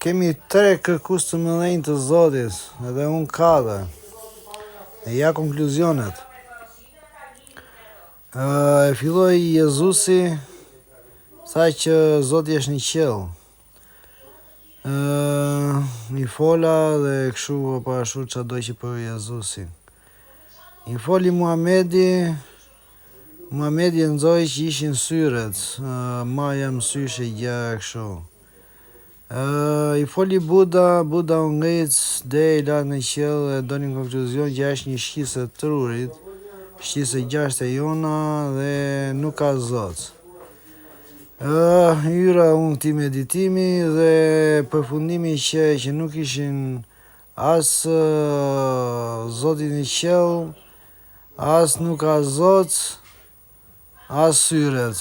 Kemi 3 kërkues të mëdhenj të Zotit, edhe unë kalla. E ja konkluzionet. E filloi Jezusi, tha që Zoti është në qiell. I fola dhe kështu apo ashtu çdo që për Jezusin. I foli Muhamedi nxoi që ishin syret, maja mësysh e gjë kështu. I foli Buda u ngrit deri lart në qiell e doni në konkluzion që është një shqisë e trurit, shqisë e gjashtë e jona dhe nuk ka Zot. Hyra unë këtij meditimi dhe përfundimi që nuk ishin as Zoti në qiell, as nuk ka Zot, as syret.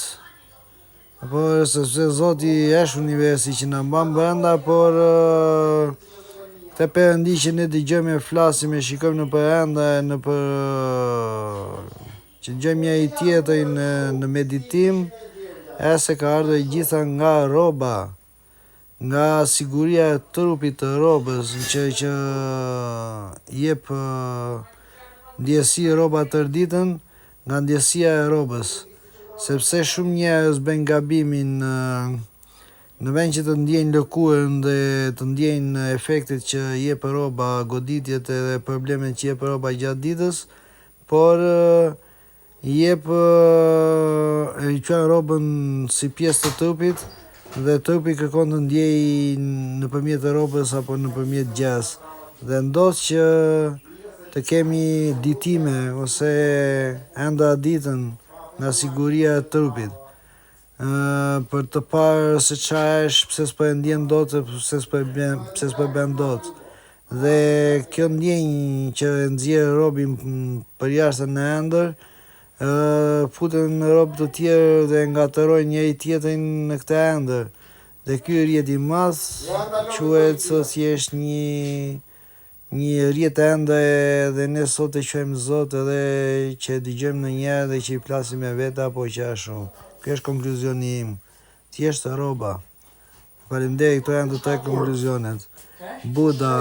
Por sepse Zoti është universi që na mban brenda, por te Perëndi që ne dëgjojmë e flasim e shikojmë në përënda që dëgjojmë njëri tjetrin në meditim, e se ka ardhur e gjitha nga roba, nga siguria e trupit të robës, që jep ndjesi roba tërditën nga ndjesia e robës. Sepse shumë njerëz bëjnë gabimin në vend që të ndjejnë lëkurën dhe të ndjejnë efektet që jep roba, goditjet edhe problemet që jep roba gjatë ditës, por jep e quan robën si pjesë të trupit dhe trupi kërkon të ndjejë nëpërmjet robës apo nëpërmjet gjës. Dhe ndodh që të kemi ditime ose enda ditën nga siguria e trupit, për të parë se çfarë është, pse s'po e ndjen dot, pse s'po bën dot. Dhe kjo ndjenjë që nxjerr robin përjashtë në ëndër, futen në rob të tjerë dhe ngatërojnë njëri tjetrin në këtë ëndër. Dhe ky rrjet i madh quhet thjesht një rrjet ende dhe ne sot e quajmë Zot edhe që dëgjojmë ndonjëherë dhe që i flasim me vete apo që ashtu. Ky është konkluzioni im. Thjesht roba. Faleminderit, këto janë të 3 konkluzionet. Buda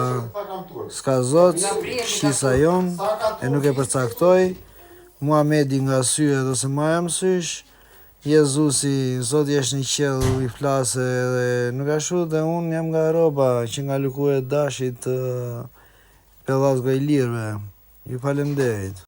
s'ka Zot, shqisa jon e nuk e përcaktoi. Muhamedi nga syret ose maja mësysh. Jezusi, Zoti është në qiell, i flasë dhe nuk ashtu, dhe unë jam nga roba që nga lëkura e dashit pellazgo i lirëve. Ju falenderit.